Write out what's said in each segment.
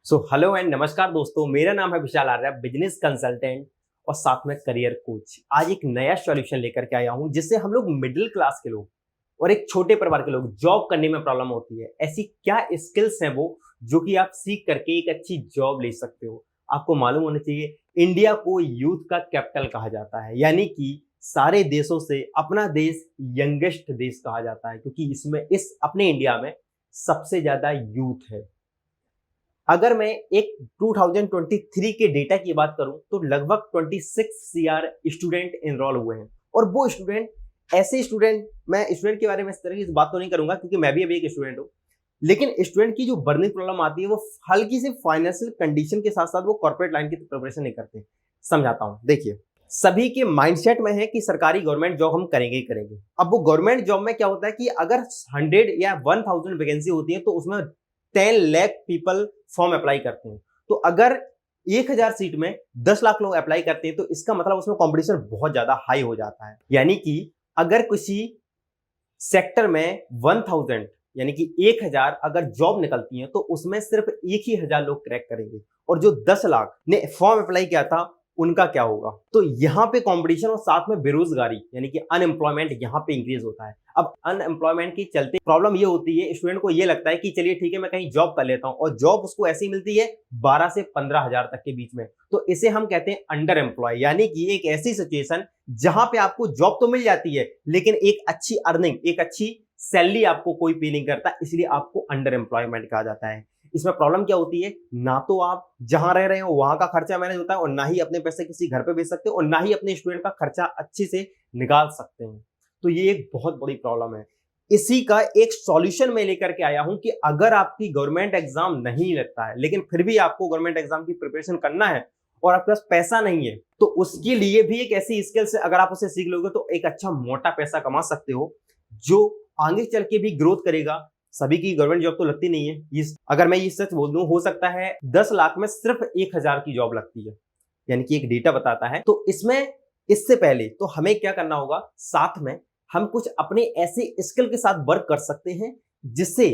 Hello and नमस्कार दोस्तों, मेरा नाम है विशाल आर्या, बिजनेस कंसल्टेंट और साथ में करियर कोच। आज एक नया सॉल्यूशन लेकर के आया हूं जिससे हम लोग मिडिल क्लास के लोग और एक छोटे परिवार के लोग जॉब करने में प्रॉब्लम होती है। ऐसी क्या स्किल्स हैं वो जो कि आप सीख करके एक अच्छी जॉब ले सकते हो। आपको मालूम होना चाहिए, इंडिया को यूथ का कैपिटल कहा जाता है, यानी कि सारे देशों से अपना देश यंगेस्ट देश कहा जाता है, क्योंकि इसमें इस अपने इंडिया में सबसे ज्यादा यूथ है। अगर मैं एक 2023 के डेटा की बात करूं तो लगभग 26 सीआर स्टूडेंट एनरोल हुए हैं। और वो स्टूडेंट ऐसे स्टूडेंट, मैं स्टूडेंट के बारे में इस तरह की बात तो नहीं करूंगा क्योंकि मैं भी अभी एक स्टूडेंट हूं, लेकिन स्टूडेंट की जो बर्निंग प्रॉब्लम आती है वो हल्की सी फाइनेंशियल कंडीशन के साथ साथ वो कॉर्पोरेट लाइन की प्रिपरेशन नहीं करते। समझाता हूं, देखिए, सभी के माइंडसेट में है कि सरकारी गवर्नमेंट जॉब हम करेंगे ही करेंगे। अब वो गवर्नमेंट जॉब में क्या होता है कि अगर 100 या 1000 वैकेंसी होती है तो उसमें 10 लाख पीपल फॉर्म अप्लाई करते हैं। तो अगर 1000 सीट में 10 लाख लोग अप्लाई करते हैं तो इसका मतलब उसमें कंपटीशन बहुत ज्यादा हाई हो जाता है। यानी कि अगर किसी सेक्टर में 1000 यानी कि 1000 अगर जॉब निकलती है तो उसमें सिर्फ 1000 लोग क्रैक करेंगे, और जो 10 लाख ने फॉर्म अप्लाई किया था उनका क्या होगा। तो यहाँ पे कंपटीशन और साथ में बेरोजगारी यानी कि अनएम्प्लॉयमेंट यहाँ पे इंक्रीज होता है। अब अनएम्प्लॉयमेंट की चलते प्रॉब्लम ये होती है, स्टूडेंट को ये लगता है कि चलिए ठीक है मैं कहीं जॉब कर लेता हूँ, और जॉब उसको ऐसी मिलती है 12 से 15 हजार तक के बीच में। तो इसे हम कहते हैं अंडर एम्प्लॉय, यानी कि एक ऐसी सिचुएशन जहां पे आपको जॉब तो मिल जाती है लेकिन एक अच्छी अर्निंग, एक अच्छी सैलरी आपको कोई पे नहीं करता, इसलिए आपको अंडर एम्प्लॉयमेंट कहा जाता है। इसमें प्रॉब्लम क्या होती है, ना तो आप जहां रह रहे हो वहां का खर्चा मैनेज होता है, और ना ही अपने पैसे किसी घर पे भेज सकते हो, और ना ही अपने स्टूडेंट का खर्चा अच्छे से निकाल सकते हैं। तो ये एक बहुत बड़ी प्रॉब्लम है। इसी का एक सॉल्यूशन मैं लेकर के आया हूं कि अगर आपकी गवर्नमेंट एग्जाम नहीं लगता है लेकिन फिर भी आपको गवर्नमेंट एग्जाम की प्रिपरेशन करना है और आपके पास पैसा नहीं है, तो उसके लिए भी एक ऐसी स्किल्स, अगर आप उसे सीख लोगे तो एक अच्छा मोटा पैसा कमा सकते हो जो आगे चल के भी ग्रोथ करेगा। सभी की गवर्नमेंट जॉब तो लगती नहीं है। अगर मैं ये सच बोल दूं, हो सकता है 10 लाख में सिर्फ 1000 की जॉब लगती है, यानी कि एक डेटा बताता है। तो इसमें इससे पहले तो हमें क्या करना होगा, साथ में हम कुछ अपने ऐसे स्किल के साथ वर्क कर सकते हैं जिससे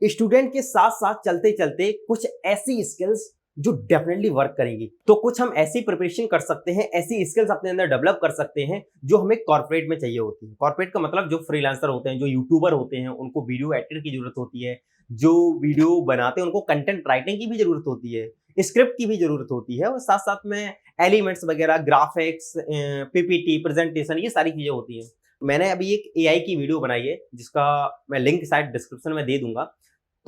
स्टूडेंट के साथ साथ चलते चलते कुछ ऐसी स्किल्स जो डेफिनेटली वर्क करेंगी। तो कुछ हम ऐसी प्रिपरेशन कर सकते हैं, ऐसी स्किल्स अपने अंदर डेवलप कर सकते हैं जो हमें कॉर्पोरेट में चाहिए होती है। कॉर्पोरेट का मतलब जो फ्रीलांसर होते हैं, जो यूट्यूबर होते हैं, उनको वीडियो एडिटर की जरूरत होती है, जो वीडियो बनाते हैं उनको कंटेंट राइटिंग की भी जरूरत होती है, स्क्रिप्ट की भी जरूरत होती है, और साथ साथ में एलिमेंट्स वगैरह, ग्राफिक्स, पीपीटी, प्रेजेंटेशन, ये सारी चीजें होती है। मैंने अभी एक एआई की वीडियो बनाई है जिसका मैं लिंक शायद डिस्क्रिप्शन में दे दूंगा।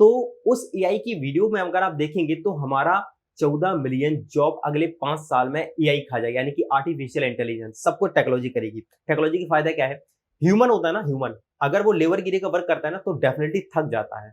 तो उस एआई की वीडियो में अगर आप देखेंगे तो हमारा 14 मिलियन जॉब अगले 5 साल में एआई खा जाएगा, यानी कि आर्टिफिशियल इंटेलिजेंस सबको टेक्नोलॉजी करेगी। टेक्नोलॉजी की फायदा क्या है, ह्यूमन होता है ना, ह्यूमन अगर वो लेबर गिरी का वर्क करता है ना तो डेफिनेटली थक जाता है,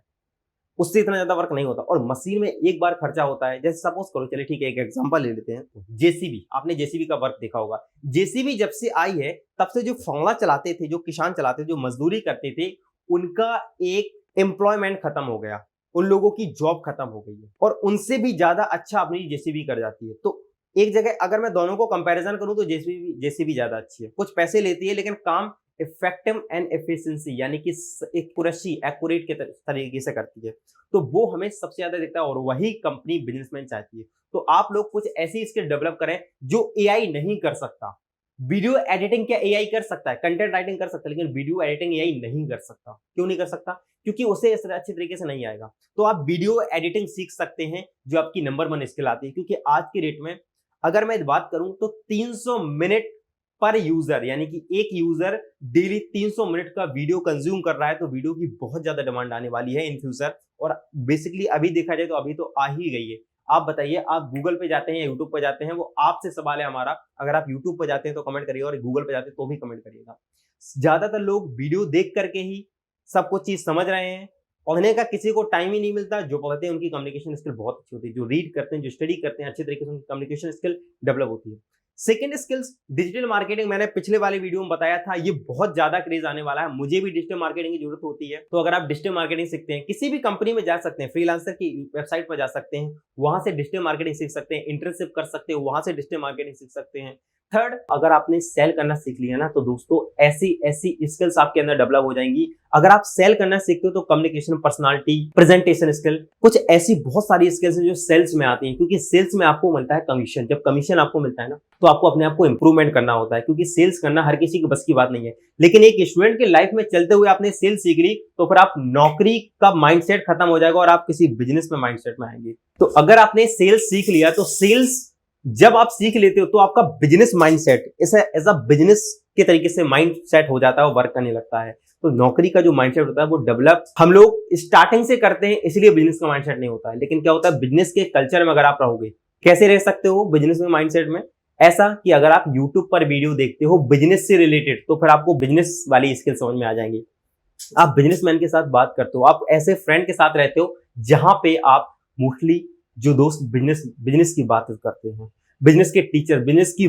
उससे इतना ज्यादा वर्क नहीं होता। और मशीन में एक बार खर्चा होता है, जैसे सपोज करो, चलिए ठीक है एक एग्जांपल ले लेते हैं, जेसीबी। आपने जेसीबी का वर्क देखा होगा। जेसीबी जब से आई है तब से जो फावड़ा चलाते थे, जो किसान चलाते थे, जो मजदूरी करते थे, उनका एक एम्प्लॉयमेंट खत्म हो गया, उन लोगों की जॉब खत्म हो गई है, और उनसे भी ज्यादा अच्छा अपनी जेसीबी कर जाती है। तो एक जगह अगर मैं दोनों को कंपैरिजन करूं तो जेसीबी जेसीबी ज्यादा अच्छी है। कुछ पैसे लेती है लेकिन काम इफेक्टिव एंड एफिशिएंसी यानी कि एक्यूरेसी, एक्यूरेट के तरीके से करती है। तो वो हमें सबसे ज्यादा दिखता है, और वही कंपनी बिजनेसमैन चाहती है। तो आप लोग कुछ ऐसी स्किल डेवलप करें जो एआई नहीं कर सकता। वीडियो एडिटिंग क्या एआई कर सकता है, कंटेंट राइटिंग कर सकता है, लेकिन वीडियो एडिटिंग एआई नहीं कर सकता। क्यों नहीं कर सकता, क्योंकि उसे इस अच्छे तरीके से नहीं आएगा। तो आप वीडियो एडिटिंग सीख सकते हैं जो आपकी नंबर 1 स्किल आती है, क्योंकि आज की डेट में अगर मैं बात करूं तो 300 मिनट पर यूजर, यानी कि एक यूजर डेली 300 मिनट का वीडियो कंज्यूम कर रहा है। तो वीडियो की बहुत ज्यादा डिमांड आने वाली है इन फ्यूचर, और बेसिकली अभी देखा जाए तो अभी तो आ ही गई है। आप बताइए, आप गूगल पे जाते हैं या यूट्यूब पे जाते हैं, वो आपसे सवाल है हमारा। अगर आप यूट्यूब पे जाते हैं तो कमेंट करिए, और गूगल पे जाते हैं तो भी कमेंट करिएगा। ज्यादातर लोग वीडियो देख करके ही सब कुछ चीज समझ रहे हैं, पढ़ने का किसी को टाइम ही नहीं मिलता। जो पढ़ते हैं उनकी कम्युनिकेशन स्किल बहुत अच्छी होती है, जो रीड करते हैं, जो स्टडी करते हैं, अच्छे तरीके से उनकी कम्युनिकेशन स्किल डेवलप होती है। Second skills digital marketing. मैंने पिछले वाले वीडियो में बताया था, ये बहुत ज्यादा क्रेज आने वाला है। मुझे भी डिजिटल मार्केटिंग की जरूरत होती है। तो अगर आप डिजिटल मार्केटिंग सीखते हैं, किसी भी कंपनी में जा सकते हैं, फ्रीलांसर की वेबसाइट पर जा सकते हैं, वहां से डिजिटल मार्केटिंग सीख सकते हैं, इंटर्नशिप कर सकते हैं, वहां से डिजिटल मार्केटिंग सीख सकते हैं। थर्ड, अगर आपने सेल करना सीख लिया ना तो दोस्तों ऐसी ऐसी स्किल्स आपके अंदर डेवलप हो जाएंगी। अगर आप सेल करना सीखते हो तो कम्युनिकेशन, पर्सनालिटी, प्रेजेंटेशन स्किल, कुछ ऐसी बहुत सारी स्किल्स हैं जो सेल्स में आती हैं, क्योंकि सेल्स में आपको मिलता है कमीशन। जब कमीशन आपको मिलता है ना तो आपको अपने आप को इंप्रूवमेंट करना होता है, क्योंकि सेल्स करना हर किसी की बस की बात नहीं है। लेकिन एक स्टूडेंट की लाइफ में चलते हुए आपने सेल्स सीख ली तो फिर आप नौकरी का माइंडसेट खत्म हो जाएगा और आप किसी बिजनेस में माइंडसेट में आएंगे। तो अगर आपने सेल्स सीख लिया तो सेल्स जब आप सीख लेते हो तो आपका business mindset as a business के तरीके से माइंडसेट हो जाता है और वर्क करने लगता है। तो नौकरी का जो माइंडसेट होता है वो डेवलप हम लोग स्टार्टिंग से करते हैं, इसलिए बिजनेस का माइंडसेट नहीं होता है। लेकिन क्या होता है, बिजनेस के कल्चर में अगर आप रहोगे, कैसे रह सकते हो बिजनेस में माइंडसेट में? ऐसा कि अगर आप यूट्यूब पर वीडियो देखते हो बिजनेस से रिलेटेड तो फिर आपको बिजनेस वाली स्किल समझ में आ जाएंगी। आप बिजनेसमैन के साथ बात करते हो, आप ऐसे फ्रेंड के साथ रहते हो जहां पे आप मोस्टली जो दोस्त बिजनेस की बात करते हैं, बिजनेस के टीचर, बिजनेस की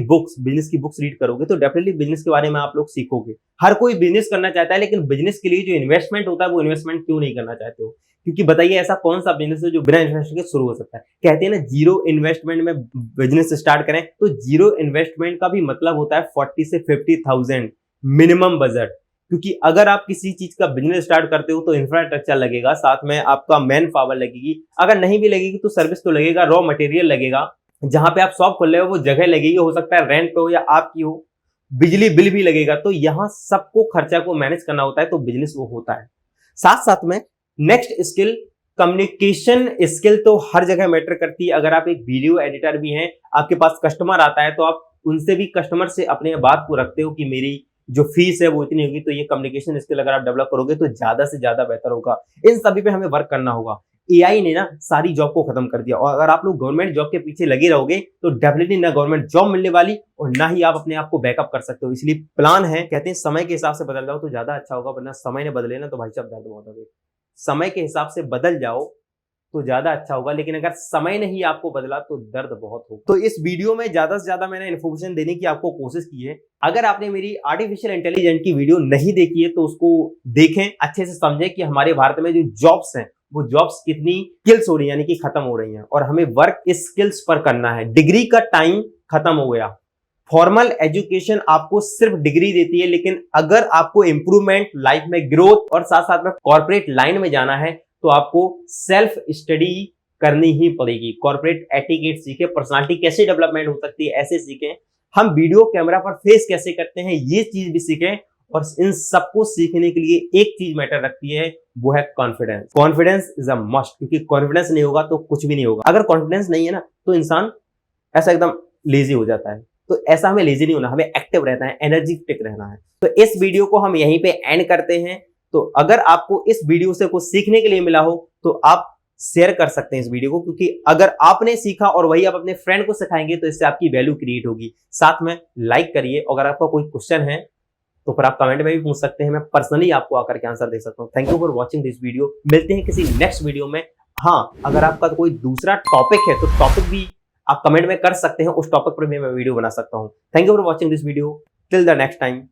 बुक्स रीड करोगे तो डेफिनेटली बिजनेस के बारे में आप लोग सीखोगे। हर कोई बिजनेस करना चाहता है, लेकिन बिजनेस के लिए जो इन्वेस्टमेंट होता है वो इन्वेस्टमेंट क्यों नहीं करना चाहते हो? क्योंकि बताइए ऐसा कौन सा बिजनेस है जो बिना इन्वेस्टमेंट के शुरू हो सकता है? कहते हैं ना जीरो इन्वेस्टमेंट में बिजनेस स्टार्ट करें, तो जीरो इन्वेस्टमेंट का भी मतलब होता है 40 से 50,000 मिनिमम बजट। क्योंकि अगर आप किसी चीज का बिजनेस स्टार्ट करते हो तो इंफ्रास्ट्रक्चर लगेगा, साथ में आपका मैन पावर लगेगी, अगर नहीं भी लगेगी तो सर्विस तो लगेगा, रॉ मटेरियल लगेगा, जहां पे आप शॉप खोल रहे हो वो जगह लगेगी, हो सकता है रेंट पे हो या आपकी हो, बिजली बिल भी लगेगा। तो यहां सबको खर्चा को मैनेज करना होता है, तो बिजनेस वो होता है। साथ साथ में नेक्स्ट स्किल, कम्युनिकेशन स्किल तो हर जगह मैटर करती है। अगर आप एक वीडियो एडिटर भी हैं, आपके पास कस्टमर आता है तो आप उनसे भी कस्टमर से अपने बात को रखते हो कि मेरी जो फीस है वो इतनी होगी। तो ये कम्युनिकेशन स्किल अगर आप डेवलप करोगे तो ज्यादा से ज्यादा बेहतर होगा। इन सभी पे हमें वर्क करना होगा। एआई ने ना सारी जॉब को खत्म कर दिया, और अगर आप लोग गवर्नमेंट जॉब के पीछे लगे रहोगे तो डेफिनेटली ना गवर्नमेंट जॉब मिलने वाली और ना ही आप अपने आप को बैकअप कर सकते हो। इसलिए प्लान है, कहते हैं समय के हिसाब से बदल जाओ तो ज्यादा अच्छा होगा, वरना समय ने बदले ना तो भाई साहब दर्द बहुत होगा। समय के हिसाब से बदल जाओ तो ज्यादा अच्छा होगा, लेकिन अगर समय नहीं आपको बदला तो दर्द बहुत होगा। तो इस वीडियो में ज्यादा से ज्यादा मैंने इन्फॉर्मेशन देने की आपको कोशिश की है। अगर आपने मेरी आर्टिफिशियल इंटेलिजेंस की वीडियो नहीं देखी है तो उसको देखें, अच्छे से समझें कि हमारे भारत में जो जॉब्स हैं वो जॉब्स कितनी किल्स हो रही है, यानी कि खत्म हो रही हैं, और हमें वर्क स्किल्स पर करना है। डिग्री का टाइम खत्म हो गया। फॉर्मल एजुकेशन आपको सिर्फ डिग्री देती है, लेकिन अगर आपको इंप्रूवमेंट, लाइफ में ग्रोथ और साथ साथ में कॉर्पोरेट लाइन में जाना है तो आपको सेल्फ स्टडी करनी ही पड़ेगी। कॉर्पोरेट एटिकेट सीखे, पर्सनालिटी कैसे डेवलपमेंट हो सकती है ऐसे सीखें, हम वीडियो कैमरा पर फेस कैसे करते हैं ये चीज भी सीखें। और इन सबको सीखने के लिए एक चीज मैटर रखती है, वो है confidence. Confidence is a must, क्योंकि कॉन्फिडेंस नहीं होगा तो कुछ भी नहीं होगा। अगर कॉन्फिडेंस नहीं है ना तो इंसान ऐसा एकदम लेजी हो जाता है। तो ऐसा हमें लेजी नहीं होना, हमें एक्टिव रहना है, एनर्जेटिक रहना है। तो इस वीडियो को हम यहीं पे एंड करते हैं। तो अगर आपको इस वीडियो से कुछ सीखने के लिए मिला हो तो आप शेयर कर सकते हैं इस वीडियो को, क्योंकि अगर आपने सीखा और वही आप अपने फ्रेंड को सिखाएंगे तो इससे आपकी वैल्यू क्रिएट होगी। साथ में लाइक करिए, अगर आपका कोई क्वेश्चन है तो फिर आप कमेंट में भी पूछ सकते हैं, मैं पर्सनली आपको आकर के आंसर दे सकता हूं। Thank you for watching this video. मिलते हैं किसी नेक्स्ट वीडियो में। हाँ, अगर आपका कोई दूसरा टॉपिक है तो टॉपिक भी आप कमेंट में कर सकते हैं, उस टॉपिक पर भी मैं वीडियो बना सकता हूं। Thank you for watching this video. Till the next time,